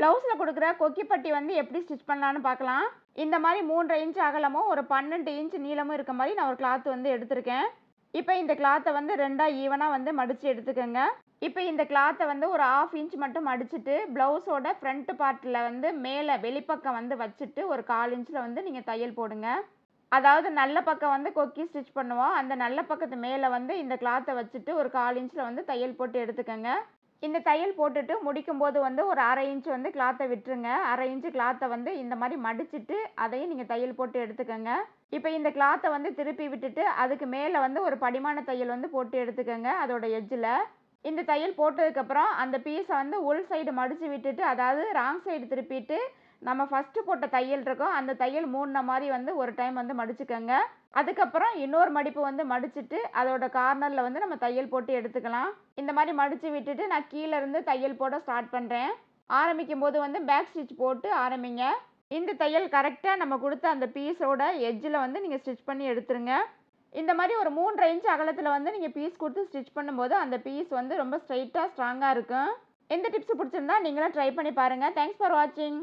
ப்ளவுஸில் கொடுக்குற கொக்கி பட்டி வந்து எப்படி ஸ்டிச் பண்ணலான்னு பார்க்கலாம். இந்த மாதிரி 3.5 இன்ச் அகலமும் ஒரு 12 இன்ச் நீளமும் இருக்க மாதிரி நான் ஒரு கிளாத் வந்து எடுத்திருக்கேன். இப்போ இந்த கிளாத்தை வந்து ரெண்டாக ஈவனாக வந்து மடித்து எடுத்துக்கோங்க. இப்போ இந்த கிளாத்தை வந்து ஒரு 1/2 இன்ச் மட்டும் மடிச்சுட்டு ப்ளவுஸோட ஃப்ரண்ட் பார்ட்டில் வந்து மேலே வெளிப்பக்கம் வந்து வச்சுட்டு ஒரு 1/4 இன்ச்சில் வந்து நீங்கள் தையல் போடுங்க. அதாவது நல்ல பக்கம் வந்து கொக்கி ஸ்டிச் பண்ணுவோம். அந்த நல்ல பக்கத்து மேலே வந்து இந்த கிளாத்தை வச்சுட்டு ஒரு 1/4 இன்ச்சில் வந்து தையல் போட்டு எடுத்துக்கோங்க. இந்த தையல் போட்டுட்டு முடிக்கும்போது வந்து ஒரு 1/2 இன்ச் வந்து கிளாத்தை விட்டுருங்க. 1/2 இன்ச்சு கிளாத்தை வந்து இந்த மாதிரி மடிச்சுட்டு அதையும் நீங்கள் தையல் போட்டு எடுத்துக்கோங்க. இப்போ இந்த கிளாத்தை வந்து திருப்பி விட்டுட்டு அதுக்கு மேலே வந்து ஒரு படிமான தையல் வந்து போட்டு எடுத்துக்கோங்க அதோட எட்ஜில். இந்த தையல் போட்டதுக்கப்புறம் அந்த பீஸை வந்து உள் சைடு மடித்து விட்டுட்டு, அதாவது ராங் சைடு திருப்பிட்டு நம்ம ஃபஸ்ட்டு போட்ட தையல் இருக்கும் அந்த தையல் மூடின மாதிரி வந்து ஒரு டைம் வந்து மடிச்சுக்கோங்க. அதுக்கப்புறம் இன்னொரு மடிப்பு வந்து மடிச்சுட்டு அதோட கார்னரில் வந்து நம்ம தையல் போட்டு எடுத்துக்கலாம். இந்த மாதிரி மடித்து விட்டுட்டு நான் கீழே இருந்து தையல் போட ஸ்டார்ட் பண்ணுறேன். ஆரம்பிக்கும் போது வந்து பேக் ஸ்டிச் போட்டு ஆரம்பிங்க. இந்த தையல் கரெக்டாக நம்ம கொடுத்த அந்த பீஸோட எட்ஜில் வந்து நீங்கள் ஸ்டிச் பண்ணி எடுத்துருங்க. இந்த மாதிரி ஒரு 3.5 இன்ச் அகலத்தில் வந்து நீங்கள் பீஸ் கொடுத்து ஸ்டிச் பண்ணும்போது அந்த பீஸ் வந்து ரொம்ப ஸ்ட்ரைட்டாக ஸ்ட்ராங்காக இருக்கும். இந்த டிப்ஸ் பிடிச்சிருந்தா நீங்களும் ட்ரை பண்ணி பாருங்கள். தேங்க்ஸ் ஃபார் வாட்சிங்.